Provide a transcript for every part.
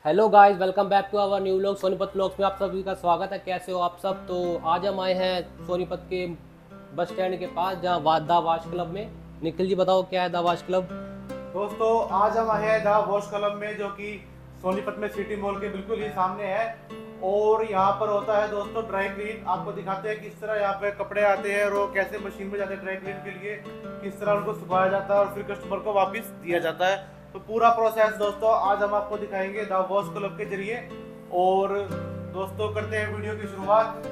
Hello guys, welcome back to our new vlog. Sonipat vlogs में आप सभी का स्वागत है। कैसे हो आप सब? तो आज हम आए हैं सोनीपत के बस स्टैंड के पास, जहाँ द वाश क्लब में। निखिल जी बताओ, क्या है द वाश क्लब? दोस्तों, आज हम आए हैं द वॉश क्लब में, जो कि सोनीपत में सिटी मॉल के बिल्कुल ही सामने है। और यहाँ पर होता है दोस्तों ड्राई क्लीन। आपको दिखाते हैं किस तरह यहाँ पे कपड़े आते हैं और वो कैसे मशीन में जाते हैं ड्राई क्लीन के लिए, किस तरह उनको सुखाया जाता है और फिर कस्टमर को वापस दिया जाता है। तो पूरा प्रोसेस दोस्तों आज हम आपको दिखाएंगे द वॉश क्लब के जरिए। और दोस्तों करते हैं वीडियो की शुरुआत।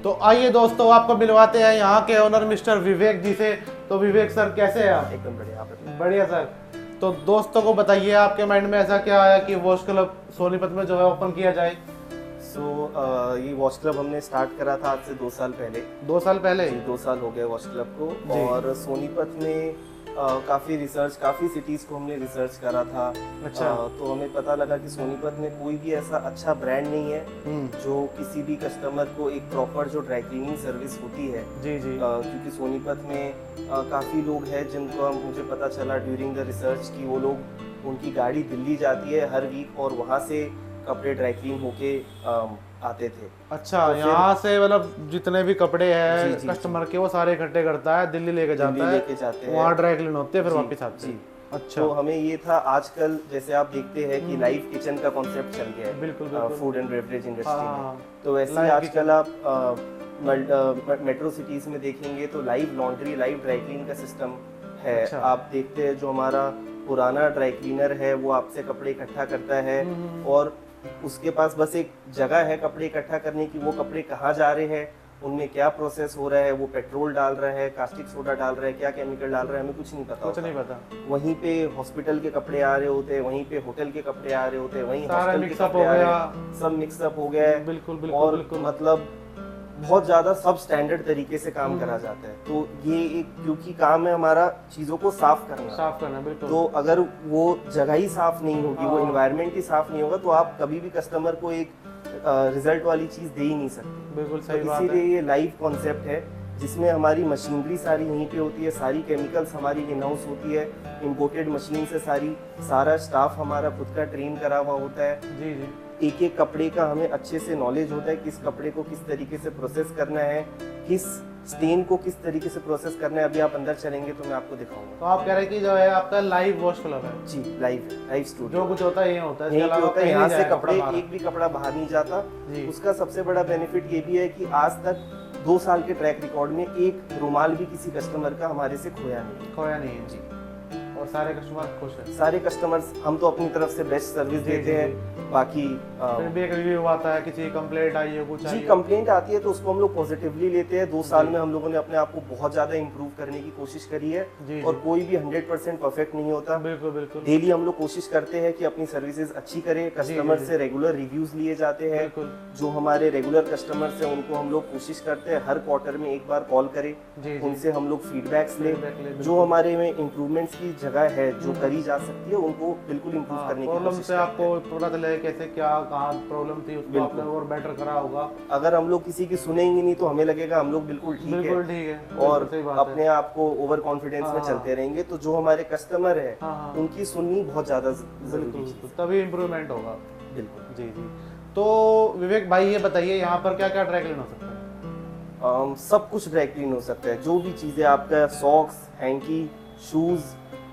तो आइए दोस्तों, आपको मिलवाते हैं यहाँ के ओनर मिस्टर विवेक जी से। तो विवेक सर, कैसे हैं आप? एकदम बढ़िया। आप बताइए। बढ़िया सर। तो दोस्तों को बताइए, आपके माइंड में ऐसा क्या आया कि वॉश क्लब सोनीपत में जो है ओपन किया जाए? ये वॉश क्लब हमने स्टार्ट करा था आज से 2 साल पहले। 2 साल पहले? 2 साल हो गए वॉश क्लब को। जी। और सोनीपत में काफ़ी सिटीज़ को हमने रिसर्च करा था। अच्छा। तो हमें पता लगा कि सोनीपत में कोई भी ऐसा अच्छा ब्रांड नहीं है जो किसी भी कस्टमर को एक प्रॉपर जो ड्राई क्लीनिंग सर्विस होती है। जी जी। क्योंकि सोनीपत में काफ़ी लोग हैं जिनको मुझे पता चला ड्यूरिंग द रिसर्च कि वो लोग, उनकी गाड़ी दिल्ली जाती है हर वीक और वहाँ से कपड़े ड्राई क्लीन होके आते थे। अच्छा, तो फिर- यहाँ से मतलब जितने भी कपड़े जी, हैं जी, कस्टमर के, वो सारे इकट्ठे करता है, दिल्ली लेके जाता है, लेके जाते हैं, वहाँ ड्राई क्लीन होते हैं, फिर जी, वापस आते जी। हैं। अच्छा। तो हमें ये था, आजकल जैसे आप देखते हैं कि लाइव किचन का कॉन्सेप्ट चल गया है बिल्कुल, बिल्कुल। फूड एंड बेवरेज इंडस्ट्री हाँ, में। तो वैसे ही live आजकल आप मेट्रो सिटीज में देखेंगे तो live laundry, live dry clean का सिस्टम है। अच्छा। आप देखते हैं जो हमारा पुराना ड्राई क्लीनर है वो आपसे कपड़े इकट्ठा करता है और उसके पास बस एक जगह है कपड़े इकट्ठा करने की। वो कपड़े कहाँ जा रहे हैं, उनमें क्या प्रोसेस हो रहा है, वो पेट्रोल डाल रहा है, कास्टिक सोडा डाल रहा है, क्या केमिकल डाल रहा है, हमें कुछ नहीं पता कुछ होता। नहीं पता। वहीं पे हॉस्पिटल के कपड़े आ रहे होते हैं, वहीं पे होटल के कपड़े आ रहे होते हैं, वहीं सारा हॉस्टल के मिक्सअप कपड़े हो आ रहे गया। हैं, सब मिक्सअप हो गया है। बिल्कुल बिल्कुल और बिल्कुल। मतलब बहुत ज्यादा सब स्टैंडर्ड तरीके से काम करा जाता है। तो ये एक, क्योंकि काम है हमारा चीजों को साफ करना, साफ करना, बिल्कुल। तो अगर वो जगह ही साफ नहीं होगी, वो हाँ। इन्वायरमेंट ही साफ नहीं होगा, तो आप कभी भी कस्टमर को एक रिजल्ट वाली चीज दे ही नहीं सकते। बिल्कुल तो सही बात है। इसीलिए ये लाइव कॉन्सेप्ट है जिसमें हमारी मशीनरी सारी यहीं पे होती है, सारी केमिकल्स हमारी इन हाउस होती है, इंपोर्टेड मशीन से सारा स्टाफ हमारा खुद का ट्रेन करा हुआ होता है। जी जी। एक एक कपड़े का हमें अच्छे से नॉलेज होता है, किस कपड़े को किस तरीके से प्रोसेस करना है, किस स्टेन को किस तरीके से प्रोसेस करना है। अभी आप अंदर चलेंगे तो मैं आपको दिखाऊंगा। तो आप कह रहे हैं कि जो है आपका लाइव वॉश क्लब है? जी, लाइव स्टूडियो जो कुछ होता है ये होता है, इसके यहीं पे अलावा होता है। कहीं यहाँ नहीं से जाएगा कपड़े, बाहर? एक भी कपड़ा बाहर नहीं जाता। जी। उसका सबसे बड़ा बेनिफिट ये भी है कि आज तक 2 साल के ट्रैक रिकॉर्ड में एक रुमाल भी किसी कस्टमर का हमारे से खोया नहीं। खोया नहीं है जी। और सारे कस्टमर खुश हैं? सारे कस्टमर्स, हम तो अपनी तरफ से बेस्ट सर्विस जी, देते जी, हैं। बाकी फिर भी एक रिव्यू आता है, किसी कंप्लेंट आई है, कुछ आई जी, है? कंप्लेंट आती है तो उसको हम लोग पॉजिटिवली लेते हैं। 2 साल में हम लोगों ने अपने आप को बहुत ज्यादा इंप्रूव करने की कोशिश करी है। जी, और जी। कोई भी 100% परफेक्ट नहीं होता। बिल्कुल बिल्कुल डेली हम लोग कोशिश करते हैं कि अपनी सर्विसेज अच्छी करें। कस्टमर जी। से रेगुलर रिव्यूज लिए जाते हैं। बिल्कुल। जो हमारे रेगुलर कस्टमर्स हैं उनको हम लोग कोशिश करते हैं हर क्वार्टर में एक बार कॉल करें, जी, जी। उनसे हम लोग फीडबैक्स लें। Feedback लें, जो बिल्कुल। हमारे में इम्प्रूवमेंट्स की जगह है, जो करी जा सकती है, उनको बिल्कुल इम्प्रूव करने की प्रॉब्लम कोशिश से करते आपको हैं। पता चले कैसे क्या कहाँ प्रॉब्लम थी, उसको बिल्कुल। आपने और बेटर करा होगा। अगर हम लोग किसी की सुनेंगे नहीं तो हमें लगेगा हम लोग बिल्कुल ठीक बिल्कुल है ठीक है, और बिल्कुल सही बात है। अपने आप को ओवर कॉन्फिडेंस में हाँ। चलते रहेंगे। तो जो हमारे कस्टमर है हाँ, हाँ। उनकी सुननी बहुत ज्यादा जरूरी बिल्कुल चीज बिल्कुल, तभी इम्प्रूवमेंट होगा। है। बिल्कुल। जी जी। तो विवेक भाई ये बताइए, यहाँ पर क्या क्या ड्राई क्लीन हो सकता है? सब कुछ ड्राई क्लीन हो सकता है। जो भी चीजें आपका सॉक्स, हैंकी, शूज,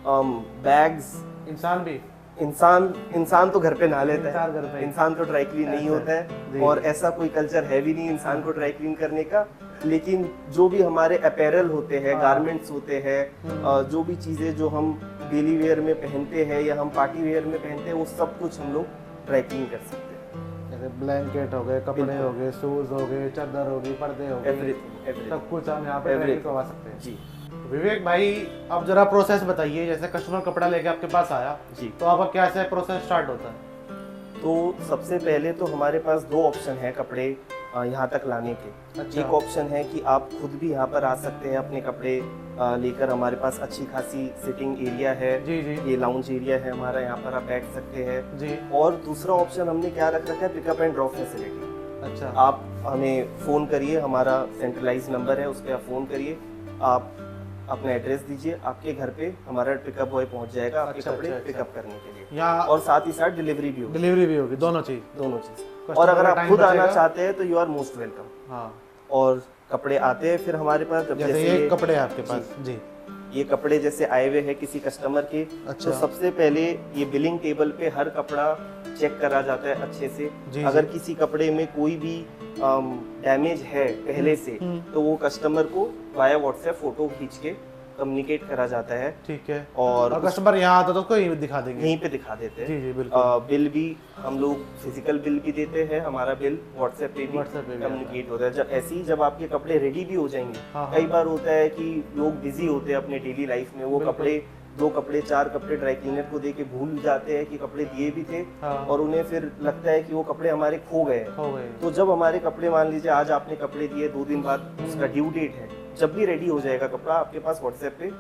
बैग्स। इंसान भी? इंसान तो घर पे नहा लेता इंसान घर पे है, ही। इंसान तो ड्राई क्लीन नहीं अच्छा, होता जी। है। और ऐसा कोई कल्चर है भी नहीं इंसान को ड्राई क्लीन करने का। लेकिन जो भी हमारे अपैरल होते हैं, हाँ। गारमेंट्स होते हैं, जो भी चीजें जो हम डेली वेयर में पहनते हैं या हम पार्टी वेयर में पहनते हैं, वो सब कुछ हम लोग ड्राई क्लीन कर सकते हैं। जैसे ब्लैंकेट हो गए, कपड़े बिल्कुल। हो गए, शूज हो गए, चादर होगी, पर्दे हो गए, एवरीथिंग सब कुछ हम यहाँ पे ड्राई क्लीन करवा सकते हैं। जी विवेक भाई, अब जरा प्रोसेस बताइए। जैसे कस्टमर कपड़ा लेके आपके पास आया, जी। तो आपका कैसे प्रोसेस स्टार्ट होता है? तो सबसे पहले तो हमारे पास 2 ऑप्शन है कपड़े यहाँ तक लाने के। अच्छा। एक ऑप्शन है कि आप खुद भी यहाँ पर आ सकते हैं अपने कपड़े लेकर। हमारे पास अच्छी खासी सिटिंग एरिया है। जी जी। ये लाउंज एरिया है हमारा, यहाँ पर आप बैठ सकते हैं। जी। और दूसरा ऑप्शन हमने क्या रख रखा है, पिकअप एंड ड्रॉप फैसिलिटी। अच्छा। आप हमें फ़ोन करिए, हमारा सेंट्रलाइज नंबर है, उस पर आप फ़ोन करिए। आप अपना एड्रेस दीजिए, आपके घर पे हमारा पिकअप बॉय पहुंच जाएगा आपके अच्छा, कपड़े अच्छा, पिकअप करने के लिए। यहाँ और साथ ही साथ डिलीवरी भी होगी, डिलीवरी भी होगी, दोनों चीज। दोनों चीज। Customer और अगर का आप time खुद आना बचेगा। चाहते हैं तो यू आर मोस्ट वेलकम। हाँ, और कपड़े आते हैं फिर हमारे पास, जब जैसे ये कपड़े आपके पास जी, ये कपड़े जैसे आए हुए हैं किसी कस्टमर के, अच्छा। तो सबसे पहले ये बिलिंग टेबल पे हर कपड़ा चेक करा जाता है अच्छे से। जी, अगर किसी कपड़े में कोई भी डैमेज है पहले से, तो वो कस्टमर को वाया व्हाट्सएप फोटो खींच के कम्युनिकेट करा जाता है। ठीक है। और कस्टमर यहाँ आता तो उसको यहीं दिखा देंगे, यहीं पे दिखा देते हैं। जी जी बिल्कुल। बिल भी हम लोग फिजिकल बिल भी देते हैं, हमारा बिल व्हाट्सएप पे भी WhatsApp पे भी कम्युनिकेट होता है। जब ऐसे ही जब आपके कपड़े रेडी भी हो जाएंगे, हाँ, कई बार होता है कि लोग बिजी होते हैं अपने डेली लाइफ में, वो बिल्कुल। कपड़े 2 कपड़े 4 कपड़े ड्राई क्लीनर को दे के भूल जाते हैं कि कपड़े दिए भी थे, हाँ। और उन्हें फिर लगता है कि वो कपड़े हमारे खो गए। हो गए। तो जब हमारे कपड़े, मान लीजिए आज आपने कपड़े दिए, 2 दिन बाद उसका ड्यू डेट है, जब भी रेडी हो जाएगा कपड़ा आपके पास व्हाट्सएप पे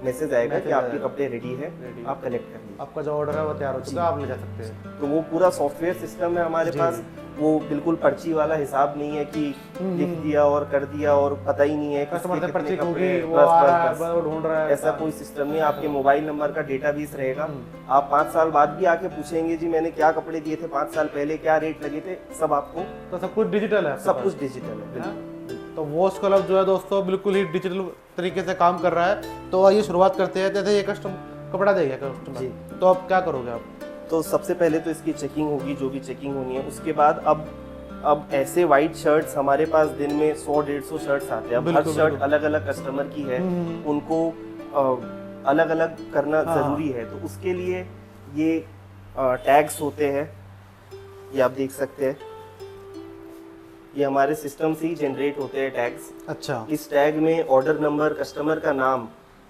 मैसेज आएगा कि आपके कपड़े रेडी है, Ready। आप कलेक्ट कर लीजिए। आपका जो ऑर्डर है वो तैयार हो चुका है, आप ले जा सकते हैं। तो वो पूरा सॉफ्टवेयर सिस्टम है हमारे जी। पास, वो बिल्कुल पर्ची वाला हिसाब नहीं है कि लिख दिया और कर दिया और पता ही नहीं है कस्टमर किसके से कितने पर्ची कपड़े। होगी, वो बस, आ बस, रहा है, बस। वो ढूंढ रहा है, ऐसा कोई सिस्टम नहीं है। आपके मोबाइल नंबर का डेटाबेस रहेगा, आप 5 साल बाद भी आके पूछेंगे जी मैंने क्या कपड़े दिए थे 5 साल पहले, क्या रेट लगे थे, सब आपको, तो सब कुछ डिजिटल है, सब कुछ डिजिटल है बिल्कुल। तो वॉश क्लब जो है दोस्तों बिल्कुल ही डिजिटल तरीके से काम कर रहा है। तो आइए शुरुआत करते हैं। जैसे ये कस्टमर कपड़ा देगा कस्टमर, जी। तो अब क्या करोगे आप? तो सबसे पहले तो इसकी चेकिंग होगी, जो भी चेकिंग होनी है। उसके बाद अब ऐसे वाइट शर्ट्स हमारे पास दिन में 100-150 शर्ट्स आते हैं। अब हर बिल्कुल, शर्ट बिल्कुल। अलग अलग कस्टमर की है, उनको अलग अलग करना हाँ। ज़रूरी है। तो उसके लिए ये टैग्स होते हैं, ये आप देख सकते हैं, ये हमारे सिस्टम से ही जनरेट होते हैं टैग्स। अच्छा, इस टैग में ऑर्डर नंबर, कस्टमर का नाम,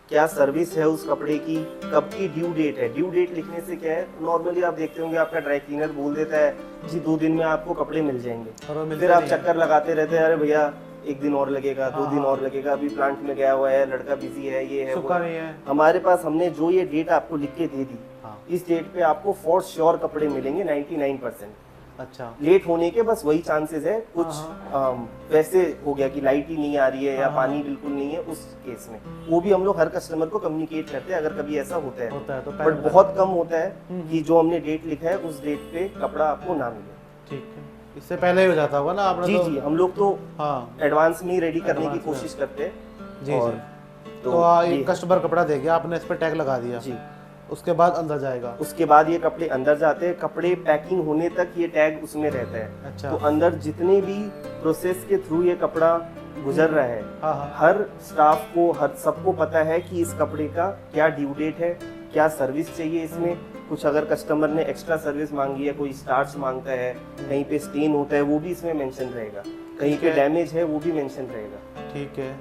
क्या सर्विस है उस कपड़े की, कब की ड्यू डेट है। ड्यू डेट लिखने से क्या है, नॉर्मली आप देखते होंगे आपका ड्राई क्लीनर बोल देता है जी 2 दिन में आपको कपड़े मिल जाएंगे, और वो मिलते फिर आप नहीं है। चक्कर लगाते रहते हैं, अरे भैया 1 दिन और लगेगा, 2 हाँ, दिन हाँ। और लगेगा, अभी प्लांट में गया हुआ है, लड़का बिजी है, ये है वो सुखा है। नहीं है। हमारे पास हमने जो ये डेट आपको लिख के दे दी, हाँ। इस डेट पे आपको फॉर श्योर कपड़े मिलेंगे 99%। अच्छा, लेट होने के बस वही चांसेस है, कुछ वैसे हो गया कि लाइट ही नहीं आ रही है या हाँ, पानी बिल्कुल नहीं है, उस केस में वो भी हम लोग हर कस्टमर को कम्युनिकेट करते हैं अगर कभी ऐसा होता है तो बट पहले बहुत कम होता है कि जो हमने डेट लिखा है उस डेट पे कपड़ा आपको ना मिले। ठीक है, इससे पहले ही हो जाता होगा ना आपने जी तो? जी, हम लोग तो हाँ एडवांस में ही रेडी करने की Advance में। कोशिश करते हैं। जी और जी। तो तो ये ये कस्टमर कपड़ा दे गया, आपने इस पर टैग लगा दिया, जी, उसके बाद अंदर जाएगा। उसके बाद ये कपड़े अंदर जाते हैं, कपड़े पैकिंग होने तक ये टैग उसमें रहता है। अच्छा, तो अंदर जितने भी प्रोसेस के थ्रू ये कपड़ा गुजर रहा है, हाँ हाँ, हर स्टाफ को, हर सबको पता है कि इस कपड़े का क्या ड्यू डेट है, क्या सर्विस चाहिए इसमें। कुछ अगर कस्टमर ने एक्स्ट्रा सर्विस मांगी है, कोई स्टार्च मांगता है, कहीं पे स्टेन होता है, वो भी इसमें मेंशन रहेगा, कहीं ठीक पे है। डैमेज है वो भी मेंशन रहेगा, ठीक है।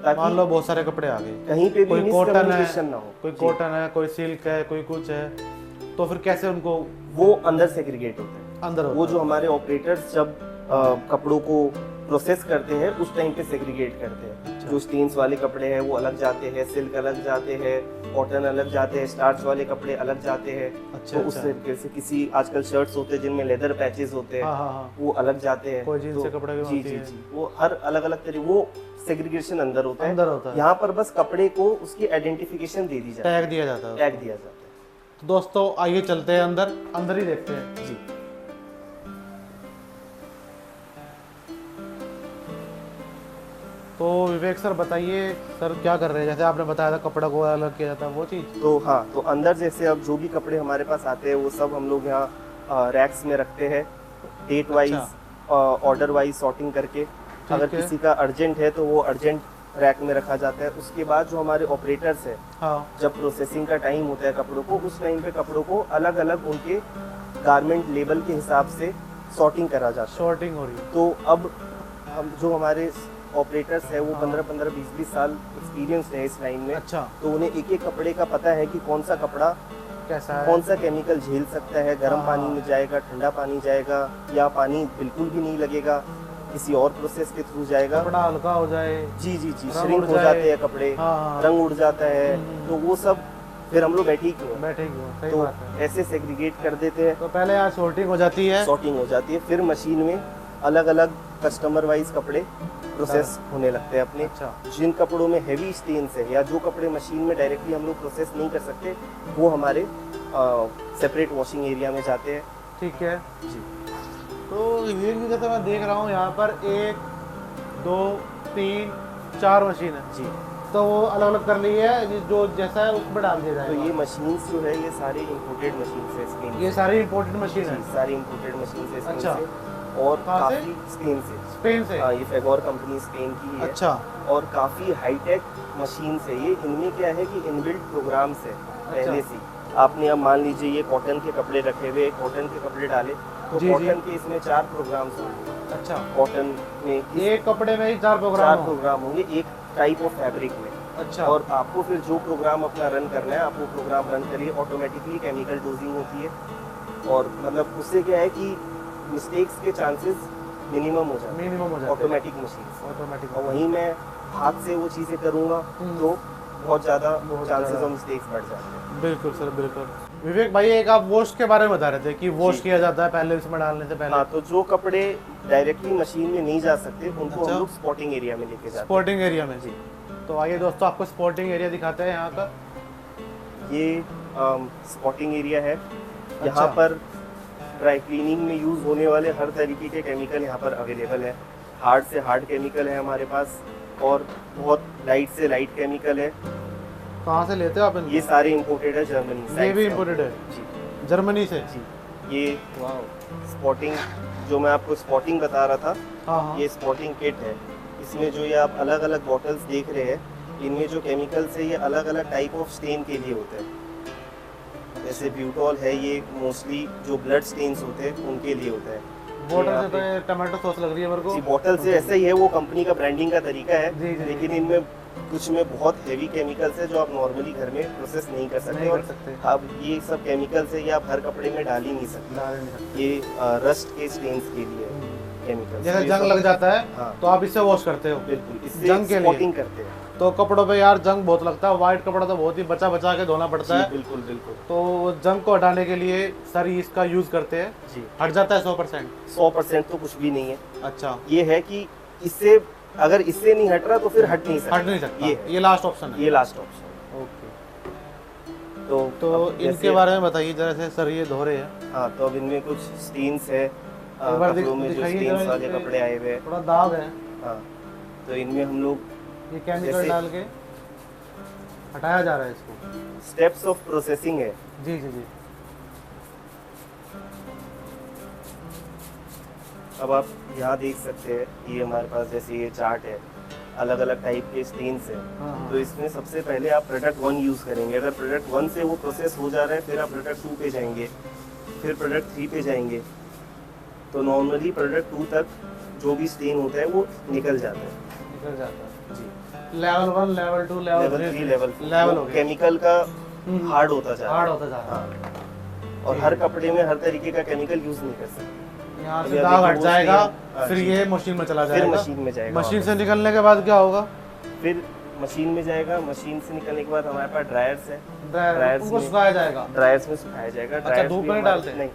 ताकि मान लो बहुत सारे कपड़े आ गए, कहीं पे भी कोई कॉटन मिसकम्युनिकेशन है, ना हो। कोई जी। कॉटन है, कोई सिल्क है, कोई कुछ है, तो फिर कैसे उनको वो अंदर सेग्रीगेट होता है। अंदर वो जो हमारे ऑपरेटर्स जब कपड़ों को प्रोसेस करते हैं उस टाइम पे सेग्रीगेट करते हैं। अच्छा। जो स्टेन्स वाले कपड़े हैं वो अलग जाते हैं, सिल्क अलग जाते हैं, कॉटन अलग जाते हैं, स्टार्च वाले कपड़े अलग जाते हैं। अच्छा, तो उस अच्छा। तरीके से किसी आजकल शर्ट्स होते हैं जिनमें लेदर पैचेस होते हैं, हाँ हाँ हाँ, वो अलग जाते हैं। कोई जीन्स तो के कपड़े भी जी होती जी है। जी, वो हर अलग अलग तरीके, वो सेग्रीगेशन अंदर होता है। अंदर होता है, यहाँ पर बस कपड़े को उसकी आइडेंटिफिकेशन दे दी जाती टैग दिया जाता है। है, टैग दिया जाता तो दोस्तों आइए चलते हैं अंदर, अंदर ही देखते हैं। है। जी, तो विवेक सर बताइए सर क्या कर रहे हैं, जैसे आपने बताया था कपड़ा को अलग किया जाता है वो चीज़। तो हाँ, तो अंदर जैसे अब जो भी कपड़े हमारे पास आते हैं वो सब हम लोग यहाँ रैक्स में रखते हैं, date wise, order wise sorting करके। अगर है। किसी का अर्जेंट है तो वो अर्जेंट रैक में रखा जाता है। उसके बाद जो हमारे ऑपरेटर्स है, हाँ जब प्रोसेसिंग का टाइम होता है कपड़ों को, उस टाइम पे कपड़ों को अलग अलग उनके गारमेंट लेवल के हिसाब से सॉर्टिंग करा जाता है। शॉर्टिंग हो रही है। तो अब हम जो हमारे ऑपरेटर्स है वो 15-15, 20-20 साल एक्सपीरियंस है इस लाइन में। अच्छा, तो उन्हें एक एक कपड़े का पता है कि कौन सा कपड़ा कैसा है? कौन सा केमिकल झेल सकता है, गर्म हाँ। पानी में जाएगा, ठंडा पानी जाएगा, या पानी बिल्कुल भी नहीं लगेगा, किसी और प्रोसेस के थ्रू जाएगा। कपड़ा हल्का हो जाए। जी जी जी, रंग श्रिंक उड़ हो जाए। जाते हैं कपड़े, हाँ रंग उड़ जाता है, तो वो सब फिर हम लोग बैठे ही क्यों, बैठे क्यों, सही तो बात है। ऐसे सेग्रीगेट कर देते हैं, तो पहले यहाँ शॉर्टिंग हो जाती है। सॉर्टिंग हो जाती है, फिर मशीन में अलग अलग कस्टमर वाइज कपड़े प्रोसेस होने लगते हैं अपने। अच्छा। जिन कपड़ों में हैवी स्टेन्स है या जो कपड़े मशीन में डायरेक्टली हम लोग प्रोसेस नहीं कर सकते, वो हमारे सेपरेट वॉशिंग एरिया में जाते हैं। ठीक है। जी। तो ये भी जैसे मैं देख रहा हूँ यहाँ पर 1 2 3 4 मशीन है जी। तो वो अलग अलग कर ली है, जो जैसा है उसमें डाल दिया तो जाएगा। ये मशीन्स जो है ये सारे इंपोर्टेड मशीन है स्पेन ये सारी इंपोर्टेड मशीन है। जी, सारी इंपोर्टेड मशीन है स्पेन अच्छा। से और कहाँ से? काफी स्पेन से। स्पेन से। हाँ, ये फेगोर कंपनी स्पेन की है। अच्छा। और काफी हाईटेक मशीन है ये। इनमें क्या है कि इनबिल्ट प्रोग्राम्स है पहले से। आपने अब मान लीजिए ये कॉटन के कपड़े रखे हुए, कॉटन के कपड़े डाले तो जी, जी। कॉटन के इसमें 4 प्रोग्राम्स होंगे। अच्छा। कॉटन में एक कपड़े में ही 4 4 प्रोग्राम हो। प्रोग्राम होंगे एक टाइप ऑफ फैब्रिक में। अच्छा। और आपको फिर जो प्रोग्राम अपना रन करना है आप वो प्रोग्राम रन करिए। ऑटोमेटिकली केमिकल डोजिंग होती है और मतलब उससे क्या है कि मिस्टेक्स के चांसेस मिनिमम हो जाते मिनिमम हो हैं जाता है ऑटोमेटिक मशीन। ऑटोमेटिक। और वहीं मैं हाथ से वो चीज़ें करूँगा तो बहुत ज़्यादा चांसेस ज़्यादा। ऑफ मिस्टेक्स बढ़ जाते हैं। बिल्कुल सर, बिल्कुल। विवेक भाई, एक आप वॉश के बारे में बता रहे थे कि वॉश जी। किया जाता है पहले इसमें डालने से पहले। हाँ, तो जो कपड़े डायरेक्टली मशीन में नहीं जा सकते उनको अच्छा। हम लोग स्पॉटिंग एरिया में लेके जाते हैं। स्पोर्टिंग एरिया में। जी। तो आइए दोस्तों, आपको स्पोर्टिंग एरिया दिखाते हैं यहाँ का। ये स्पॉटिंग एरिया है। अच्छा। यहाँ पर ड्राई क्लीनिंग में यूज़ होने वाले हर तरीके के केमिकल यहाँ पर अवेलेबल है। हार्ड से हार्ड केमिकल है हमारे पास और बहुत लाइट से लाइट केमिकल है। कहाँ से लेते हो आप इनको? ये सारे इंपोर्टेड है जर्मनी ये साइड भी से। इंपोर्टेड है जी जर्मनी से। जी। ये स्पॉटिंग जो मैं आपको स्पॉटिंग बता रहा था, हाँ हाँ। ये स्पॉटिंग किट है। इसमें जो ये आप अलग अलग बॉटल्स देख रहे हैं, इनमें जो केमिकल्स है ये अलग अलग टाइप ऑफ स्टेन के लिए होते हैं। जैसे ब्यूटॉल है, ये मोस्टली जो ब्लड स्टेन्स होते हैं उनके लिए होता है। बॉटल से तो ये टमाटो सॉस लग रही है मेरे को। जी, बॉटल से ऐसा ही है, वो कंपनी का ब्रांडिंग का तरीका है। जी, जी, लेकिन इनमें कुछ में बहुत हेवी केमिकल्स है जो आप नॉर्मली घर में प्रोसेस नहीं कर सकते। नहीं कर और सकते। अब ये सब केमिकल्स है ये आप हर कपड़े में डाल ही नहीं सकते। डाल नहीं सकते। ये रस्ट के स्टेन्स के लिए केमिकल्स। जैसे जंग लग जाता है हाँ। तो आप इससे वॉश करते हो। बिल्कुल, इससे जंग के लिए। स्पॉटिंग करते हैं। तो कपड़ों पे यार जंग बहुत लगता है, वाइट कपड़ा तो बहुत ही बचा बचा के धोना पड़ता जी, है। बिल्कुल बिल्कुल। तो जंग को हटाने के लिए सर इसका यूज करते हैं। जी, हट जाता है 100%? 100% तो कुछ भी नहीं है। अच्छा। ये है कि इससे अगर इससे नहीं हट रहा तो फिर हट नहीं सकता। हट नहीं सकता। ये ये लास्ट ऑप्शन है। ये लास्ट ऑप्शन। ओके। तो तो अब इनके जैसे- बारे में बताइए जरा से सर, ये धो रहे हैं। हाँ, तो अब इनमें कुछ स्टेन्स है। एक बार कपड़ों में जो दिखाइए स्टेन्स जरा वाले इसमें। कपड़े आए हुए हैं। थोड़ा दाग है, हाँ, तो इनमें हम लोग ये केमिकल जैसे- डाल के हटाया जा रहा है इसको। स्टेप्स ऑफ प्रोसेसिंग है। जी जी जी। अब आप यहाँ देख सकते हैं, ये हमारे पास जैसे ये चार्ट है, अलग अलग टाइप के स्टेन्स है। हाँ, हाँ। तो इसमें सबसे पहले आप प्रोडक्ट 1 यूज़ करेंगे। अगर प्रोडक्ट 1 से वो प्रोसेस हो जा रहा है फिर आप प्रोडक्ट 2 पे जाएंगे, फिर प्रोडक्ट 3 पे जाएंगे। तो नॉर्मली प्रोडक्ट 2 तक जो भी स्टेन होता है वो निकल जाता है। निकल जाता है। जी। Level 1, level 2, level level 3, level 4 level हो गया। केमिकल का हार्ड होता जा रहा हार्ड है। होता जा रहा है। हाँ। और हर कपड़े में हर तरीके का केमिकल यूज़ नहीं कर सकते। यहाँ अभी से अभी दाग तो हट वो जाएगा, हाँ फिर जी। ये मशीन में चला फिर जाएगा। मशीन में जाएगा। मशीन वापस। से निकलने के बाद क्या होगा? फिर मशीन में जाएगा। मशीन से निकलने के बाद हमारे पास ड्रायर्स है। ड्रायर, ड्रायर्स उनको में- सुखाया जाएगा। ड्रायर्स में सुखाया जाएगा। अच्छा, ड्रायर्स धूप भी में नहीं हमारे- डालते? नहीं,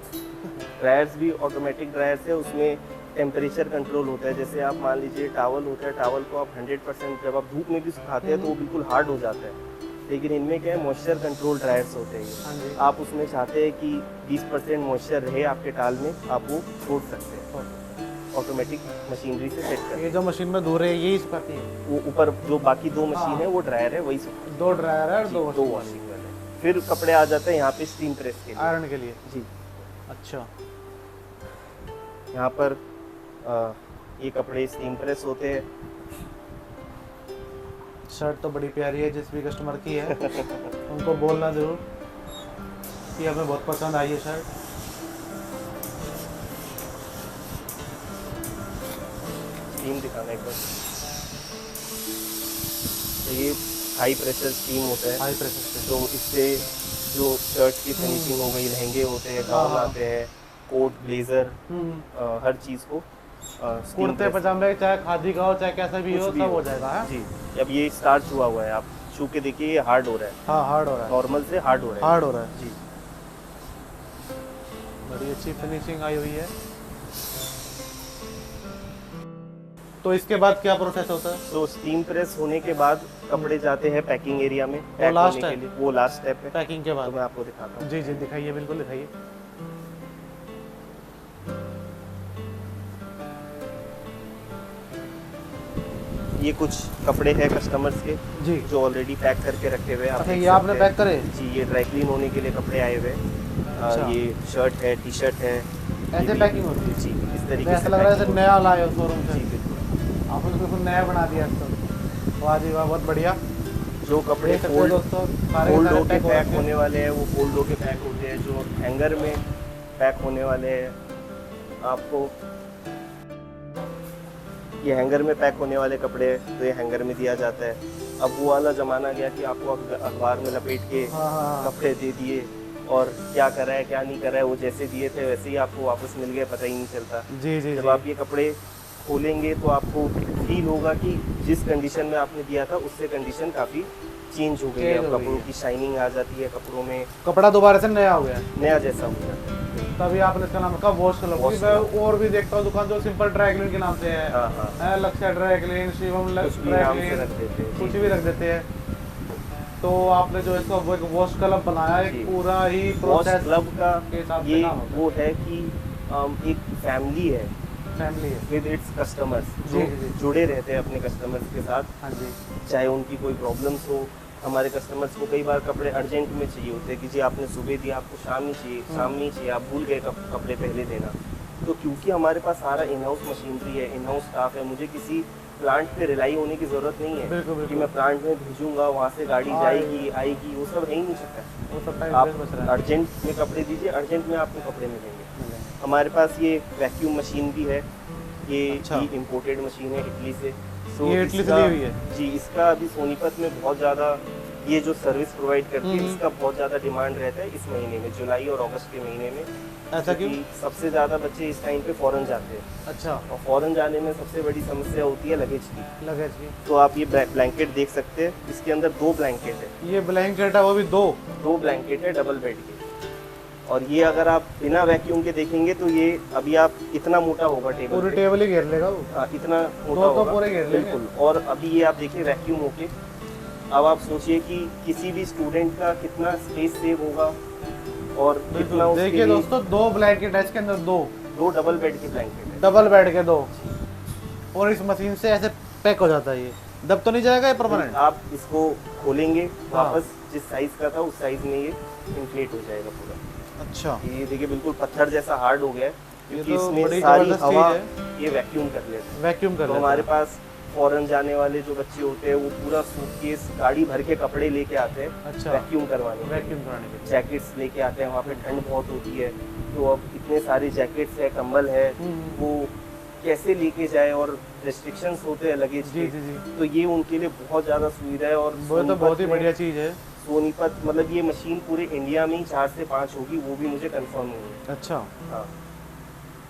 ड्रायर्स भी ऑटोमेटिक ड्रायर्स है। उसमें टेम्परेचर कंट्रोल होता है। जैसे आप मान लीजिए टावल होता है, टावल को आप 100% जब आप धूप में भी सुखाते हैं तो वो बिल्कुल हार्ड हो जाता है। लेकिन इनमें क्या है, मॉइस्चर कंट्रोल ड्रायर्स होते हैं ये। हाँ जी। आप उसमें चाहते हैं कि 20% मॉइस्चर रहे आपके टाल में, आप वो छोड़ सकते हैं ऑटोमेटिक मशीनरी से सेट कर। ये जो मशीन में धो रहे हैं यही सुखाती है। वो ऊपर जो बाकी 2 मशीन है वो ड्रायर है, वही सुखाती 2 ड्रायर है और है। 2 दो वॉशिंग वाले। फिर कपड़े आ जाते हैं यहाँ पे स्टीम प्रेस के लिए। आयरन के लिए। जी, अच्छा। यहाँ पर ये कपड़े स्टीम प्रेस होते हैं। शर्ट तो बड़ी प्यारी है, जिस भी कस्टमर की है उनको बोलना जरूर कि हमें बहुत पसंद आई है शर्ट। स्टीम दिखाना एक बार। तो ये हाई प्रेशर स्टीम होता है। हाई प्रेशर से। तो इससे जो शर्ट की फिनिशिंग हो गई, लहंगे होते हैं, गाउन हाँ। आते हैं, कोट, ब्लेजर, हर चीज़ को steam कुर्ते press- पजामे चाहे खादी का हो चाहे कैसा भी कुछ हो भी सब हो जाएगा है। जी। अब ये स्टार्च हुआ हुआ है, आप छू के देखिए, ये हार्ड हो रहा है। हाँ, हार्ड हो रहा है। नॉर्मल से हार्ड हो रहा है। हार्ड हो रहा है। जी। बड़ी अच्छी फिनिशिंग आई हुई है। तो इसके बाद क्या प्रोसेस होता है? तो स्टीम प्रेस होने के बाद कपड़े जाते हैं पैकिंग एरिया में वो पैक लास्ट होने है? के लिए। वो लास्ट स्टेप है। पैकिंग के तो बाद? मैं आपको दिखाता हूँ। जी जी दिखाइए, बिल्कुल दिखाइए। ये कुछ कपड़े हैं कस्टमर्स के जी। जो ऑलरेडी पैक करके रखे हुए हैं। आप अच्छा, देख ये आपने सकते हैं। पैक करे? जी, ये ड्राई क्लीन होने के लिए कपड़े आए हुए हैं। अच्छा। ये शर्ट है, टी शर्ट है। ऐसे पैकिंग होती है? जी, इस तो तरीके ऐसा से लग रहा है packing जैसे नया लाए हो शोरूम होती से। है। जी बिल्कुल। आपने तो बिल्कुल नया बना दिया इसको। वाह जी वाह, बहुत बढ़िया। जो कपड़े देख सकते हो फोल्ड दोस्तों, सारे के फोल्ड सारे होके पैक हो पैक रखे हैं। होने वाले हैं, वो फोल्ड होके पैक होते हैं। जो हैंगर में पैक होने वाले हैं, आपको ये हैंगर में पैक होने वाले कपड़े हैं, तो ये हैंगर में दिया जाता है। अब वो वाला जमाना गया कि आपको अखबार में लपेट के हाँ हाँ हाँ। कपड़े दे दिए और क्या कर रहा है क्या नहीं कर रहा है, वो जैसे दिए थे वैसे ही आपको वापस मिल गए, पता ही नहीं चलता। जी जी जब जी। आप ये कपड़े खोलेंगे तो आपको फील होगा कि जिस कंडीशन में आपने दिया था उससे कंडीशन काफ़ी चेंज हो गई है। Change अब हो गई कपड़ों है। की शाइनिंग आ जाती है, कपड़ों में कपड़ा दोबारा से नया हो गया, नया जैसा हो जाता है। तभी आपने इसका नाम रखा वॉश क्लब। Wash मैं और भी देखता हूँ दुकान जो सिंपल ड्राई क्लीन के नाम से है। हाँ हाँ, लक्ष्य ड्राई क्लीन, शिवम कुछ भी ड्राई नाम से क्लीन, रख देते हैं। कुछ जी, भी रख देते हैं। तो आपने जो इसका वो एक वॉश क्लब बनाया, एक जी। पूरा ही वॉश प्रोसेस क्लब का के हिसाब से ये काम होता है। वो है कि एक फैमिली है फैमिली है। विद इट्स कस्टमर्स, जी, जो जी, जी। जुड़े रहते हैं अपने कस्टमर्स के साथ। हाँ जी। चाहे उनकी कोई प्रॉब्लम्स हो, हमारे कस्टमर्स को कई बार कपड़े अर्जेंट में चाहिए होते हैं कि जी आपने सुबह दिया, आपको शाम ही चाहिए, शाम में ही चाहिए, आप भूल गए कपड़े पहले देना। तो क्योंकि हमारे पास सारा इन हाउस मशीनरी है, इन हाउस स्टाफ है, मुझे किसी प्लांट पे रिलाई होने की ज़रूरत नहीं है बिल्कुल, कि बिल्कुल। मैं प्लांट में भेजूंगा, वहाँ से गाड़ी जाएगी आएगी, वो सब है ही नहीं सकता। वो सब आप टाइम बच रहा है। अर्जेंट में कपड़े दीजिए, अर्जेंट में आपको कपड़े मिलेंगे। हमारे पास ये वैक्यूम मशीन भी है, ये अच्छा। इम्पोर्टेड मशीन है इटली से। ये इटली से इसका- ली हुई है? जी, इसका अभी सोनीपत में बहुत ज़्यादा ये जो सर्विस प्रोवाइड करती है, हम्म। इसका बहुत ज़्यादा डिमांड रहता है इस महीने में, जुलाई और अगस्त के महीने में। ऐसा क्यों? क्योंकि सबसे ज़्यादा बच्चे इस टाइम पे फॉरेन जाते हैं अच्छा, और फॉरेन जाने में सबसे बड़ी समस्या होती है लगेज की। लगेज की। तो आप ये ब्लैंकेट देख सकते हैं, इसके अंदर 2 ब्लैंकेट है। ये ब्लैंकेट है, वो भी 2 ब्लैंकेट है डबल बेड के। और ये अगर आप बिना वैक्यूम के देखेंगे तो ये अभी आप इतना मोटा होगा टेबल पूरी पे। टेबल ही घेर लेगा वो। हाँ, इतना मोटा तो होगा पूरे घेर लेंगे। बिल्कुल। और अभी ये आप देखिए वैक्यूम होके, अब आप सोचिए कि किसी भी स्टूडेंट का कितना स्पेस सेव होगा और कितना बिल्कुल। उसके देखिए लिए दोस्तों, 2 ब्लैंकेट है इसके अंदर, 2 2 डबल बेड के ब्लैंकेट है। डबल बेड के 2। और इस मशीन से ऐसे पैक हो जाता है। ये दब तो नहीं जाएगा ये परमानेंट? आप इसको खोलेंगे हाँ। वापस जिस साइज का था उस साइज में ये इन्फ्लेट हो जाएगा पूरा। अच्छा, ये देखिए बिल्कुल पत्थर जैसा हार्ड हो गया है क्योंकि तो इसमें बड़ी सारी जबरदस्त हवा चीज़ ये वैक्यूम कर लेता है। वैक्यूम कर तो लेता हमारे है। पास फॉरेन जाने वाले जो बच्चे होते हैं वो पूरा सूटकेस गाड़ी भर के कपड़े लेके आते हैं अच्छा, वैक्यूम करवाने के लिए। वैक्यूम कराने के लिए। जैकेट्स लेके आते हैं, वहाँ पे ठंड बहुत होती है, तो अब इतने सारे जैकेट्स है, कंबल है, वो कैसे लेके जाए और रेस्ट्रिक्शंस होते हैं लगेज जी के। जी जी। तो ये उनके लिए बहुत ज़्यादा सुविधा है। और वो तो बहुत ही सोनीपत में- बढ़िया चीज़ है। सोनीपत मतलब ये मशीन पूरे इंडिया में ही 4 से 5 होगी, वो भी मुझे कंफर्म नहीं है। अच्छा, हाँ,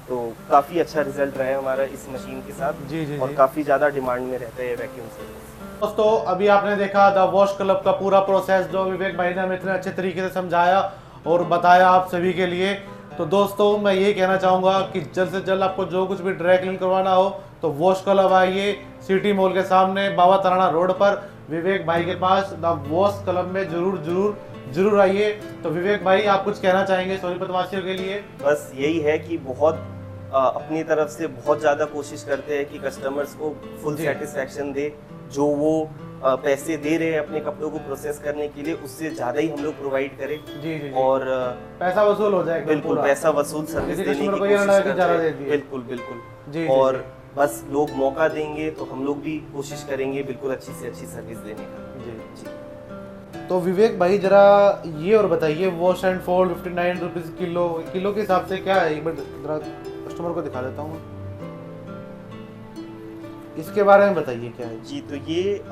तो काफ़ी अच्छा रिजल्ट रहा है हमारा इस मशीन के साथ। जी जी और जी। काफ़ी ज़्यादा डिमांड में रहता है वैक्यूम सर्विस। दोस्तों, अभी आपने देखा द वॉश क्लब का पूरा प्रोसेस जो विवेक भाई ने हमें इतने अच्छे तरीके से समझाया और बताया आप सभी के लिए। तो दोस्तों, मैं यही कहना चाहूँगा कि जल्द से जल्द आपको जो कुछ भी ड्राई क्लीन करवाना हो तो वॉश क्लब आइए, सिटी मॉल के सामने बाबा तराना रोड पर विवेक भाई के पास द वॉश क्लब में जरूर जरूर जरूर आइए। तो विवेक भाई, आप कुछ कहना चाहेंगे सोनीपत वासियों के लिए? बस यही है कि बहुत अपनी तरफ से बहुत ज़्यादा कोशिश करते हैं कि कस्टमर्स को फुल जी। सेटिस्फैक्शन दे। जो वो पैसे दे रहे हैं अपने कपड़ों को प्रोसेस करने के लिए, उससे ज़्यादा ही हम लोग प्रोवाइड करें। जी जी जी। और पैसा वसूल हो जाएगा बिल्कुल पूरा। पैसा वसूल सर्विस किसी देने customer की को ये ना कोशिश लगे कि करते ज़्यादा हैं। दे दिए। बिल्कुल बिल्कुल। जी, जी, और जी। बस लोग मौका देंगे तो हम लोग भी कोशिश करेंगे बिल्कुल अच्छी से अच्छी सर्विस देने का। जी। जी। तो विवेक भाई, जरा ये और बताइए, wash and fold 59 rupees kilo के हिसाब से क्या है? एक बार जरा कस्टमर को दिखा देता हूँ, इसके बारे में बताइए क्या है? जी, तो ये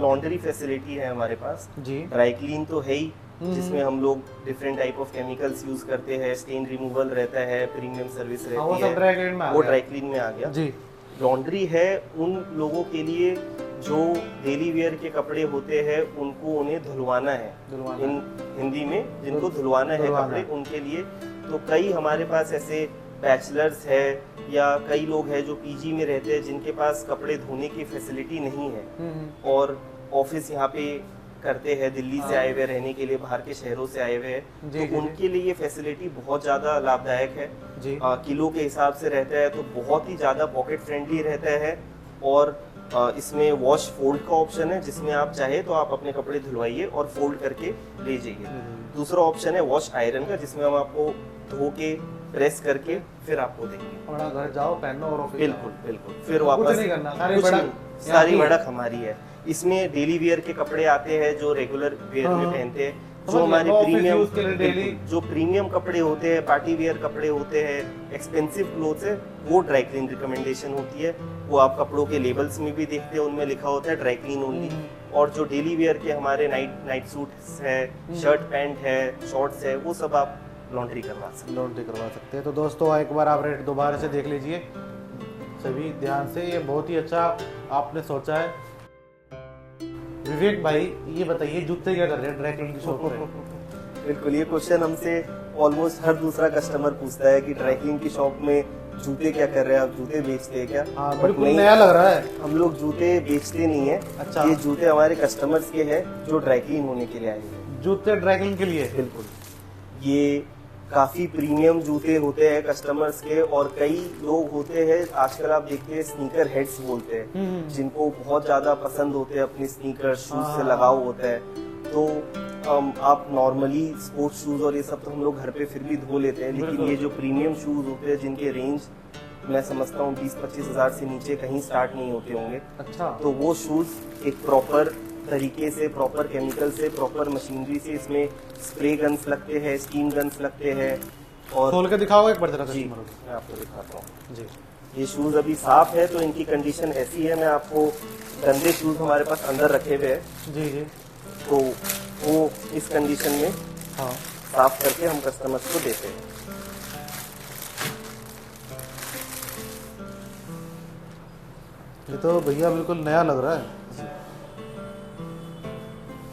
लॉन्ड्री फैसिलिटी है हमारे पास। जी। ड्राई क्लीन तो है ही, जिसमें हम लोग different type of chemicals use करते हैं, स्टेन रिमूवल रहता है, प्रीमियम सर्विस हाँ, वो रहती सब है, ड्राई क्लीन में आ वो गया। ड्राई क्लीन में आ गया। जी। लॉन्ड्री है उन लोगों के लिए जो डेली वेयर के कपड़े होते हैं, उनको उन्हें धुलवाना है, धुलवाना इन हिंदी में जिनको धुलवाना है धुलवाना कपड़े, है। उनके लिए। तो कई हमारे पास ऐसे बैचलर्स है या कई लोग हैं जो पीजी में रहते हैं जिनके पास कपड़े धोने की फैसिलिटी नहीं है और ऑफिस यहाँ पे करते हैं, दिल्ली से आए हुए रहने के लिए, बाहर के शहरों से आए हुए हैं, जी, तो उनके लिए ये फैसिलिटी बहुत ज़्यादा लाभदायक है। जी। किलो के हिसाब से रहता है तो बहुत ही ज़्यादा पॉकेट फ्रेंडली रहता है। और इसमें वॉश फोल्ड का ऑप्शन है, जिसमें आप चाहे तो आप अपने कपड़े धुलवाइए और फोल्ड करके ले जाइए। दूसरा ऑप्शन है वॉश आयरन का, जिसमें हम आपको धो के प्रेस करके फिर आपको देंगे। अपना घर जाओ, पहनो और ऑफिस बिल्कुल बिल्कुल, फिर कुछ वापस नहीं करना, सारी बढ़त हमारी है। इसमें डेली वेयर के कपड़े आते हैं जो रेगुलर वेयर में पहनते हैं, जो हमारे प्रीमियम कपड़े होते हैं, पार्टी वेयर कपड़े होते हैं, एक्सपेंसिव क्लोथ्स है, वो ड्राई क्लीन रिकमेंडेशन होती है। वो आप कपड़ों के लेबल्स में भी देखते हैं, उनमें लिखा होता है ड्राई क्लीन ओनली। और जो डेली वेयर के हमारे नाइट सूट्स है, शर्ट पैंट है, शॉर्ट्स है, वो सब आप लॉन्ड्री करवा सकते हैं। तो दोस्तों एक बार आप रेट दोबारा से देख लीजिए सभी ध्यान से, ये बहुत ही अच्छा आपने सोचा है। विवेक भाई ये बताइए जूते क्या कर रहे हैं ड्राई क्लीन की शॉप पे? बिल्कुल, ये क्वेश्चन हमसे ऑलमोस्ट हर दूसरा कस्टमर पूछता है कि ड्राई क्लीन की शॉप में जूते क्या कर रहे हैं, आप जूते बेचते हैं क्या? हाँ, बिल्कुल नया लग रहा है। हम लोग जूते बेचते नहीं है। अच्छा। ये जूते हमारे कस्टमर्स के हैं जो ड्राई क्लीन होने के लिए आए हैं। जूते ड्राई क्लीन के लिए? बिल्कुल, ये काफी प्रीमियम जूते होते हैं कस्टमर्स के। और कई लोग होते हैं आजकल आप देखते हैं स्नीकर हेड्स बोलते हैं, जिनको बहुत ज्यादा पसंद होते हैं अपने स्नीकर शूज से लगाव होता है। तो आप नॉर्मली स्पोर्ट्स शूज और ये सब तो हम लोग घर पे फिर भी धो लेते हैं, लेकिन ये जो प्रीमियम शूज होते हैं जिनके रेंज मैं समझता हूँ 20-25 हजार से नीचे कहीं स्टार्ट नहीं होते होंगे। अच्छा। तो वो शूज एक प्रॉपर तरीके से, प्रॉपर केमिकल से, प्रॉपर मशीनरी से, इसमें स्प्रे गन्स लगते हैं, स्टीम गन्स लगते हैं। और खोल के दिखाओ एक बार जरा जी, कस्टमर को। मैं आपको दिखाता हूँ जी। ये शूज अभी साफ है तो इनकी कंडीशन ऐसी है। मैं आपको गंदे शूज हमारे पास अंदर रखे हुए हैं, जी जी। तो वो इस कंडीशन में हाँ, साफ करके हम कस्टमर्स को देते हैं। ये तो भैया बिल्कुल नया लग रहा है।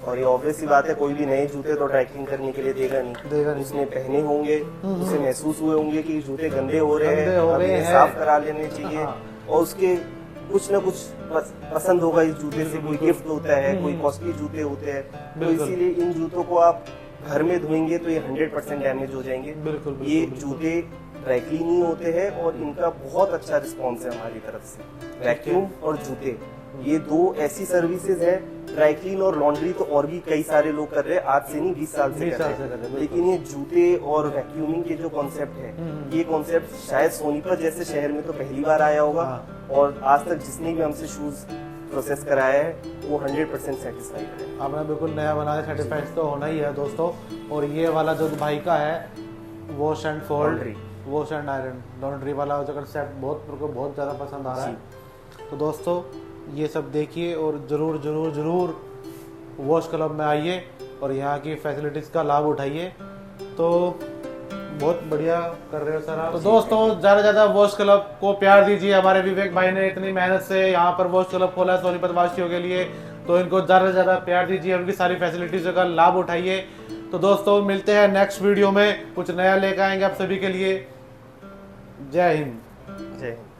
और ये ऑब्वियस सी बात है, कोई भी नए जूते तो ड्राई क्लीन करने के लिए देगा नहीं। उसने पहने होंगे, उसे महसूस हुए होंगे कि जूते गंदे हो रहे हैं, अब इन्हें साफ करा लेने चाहिए। हाँ। और उसके कुछ ना कुछ पसंद होगा इस जूते से, कोई गिफ्ट होता है, कोई कॉस्टली जूते होते हैं, तो इसीलिए इन जूतों को आप घर में धोएंगे तो ये 100% डैमेज हो जाएंगे। बिल्कुल, ये जूते ड्राई क्लीन ही होते हैं और इनका बहुत अच्छा रिस्पॉन्स है हमारी तरफ से। वैक्यूम और जूते, ये दो ऐसी सर्विसेज है। ड्राई क्लीन और लॉन्ड्री तो और भी कई सारे लोग कर रहे हैं, आज से नहीं 20 साल से कर रहे हैं, लेकिन ये जूते और वैक्यूमिंग के जो कॉन्सेप्ट है, ये कॉन्सेप्ट शायद सोनीपत जैसे शहर में तो पहली बार आया होगा। और आज तक जिसने भी हमसे शूज प्रोसेस कराया है वो 100% सेटिस्फाइड है। आपने बिल्कुल नया बना दिया, सेटिस्फाइड तो होना ही है दोस्तों। और ये वाला जो भाई का है wash and fold, wash and iron, laundry वाला जो कंसेप्ट बहुत ज़्यादा पसंद आ रहा है। तो दोस्तों ये सब देखिए और ज़रूर ज़रूर ज़रूर वॉश क्लब में आइए और यहाँ की फैसिलिटीज़ का लाभ उठाइए। तो बहुत बढ़िया कर रहे हो सर आप। तो दोस्तों ज़्यादा से ज़्यादा वॉश क्लब को प्यार दीजिए। हमारे विवेक भाई ने इतनी मेहनत से यहाँ पर वॉश क्लब खोला है सोनीपत वासियों के लिए, तो इनको ज़्यादा से ज़्यादा प्यार दीजिए, उनकी सारी फैसिलिटीज़ का लाभ उठाइए। तो दोस्तों मिलते हैं नेक्स्ट वीडियो में, कुछ नया लेकर आएंगे आप सभी के लिए। जय हिंद। जय हिंद।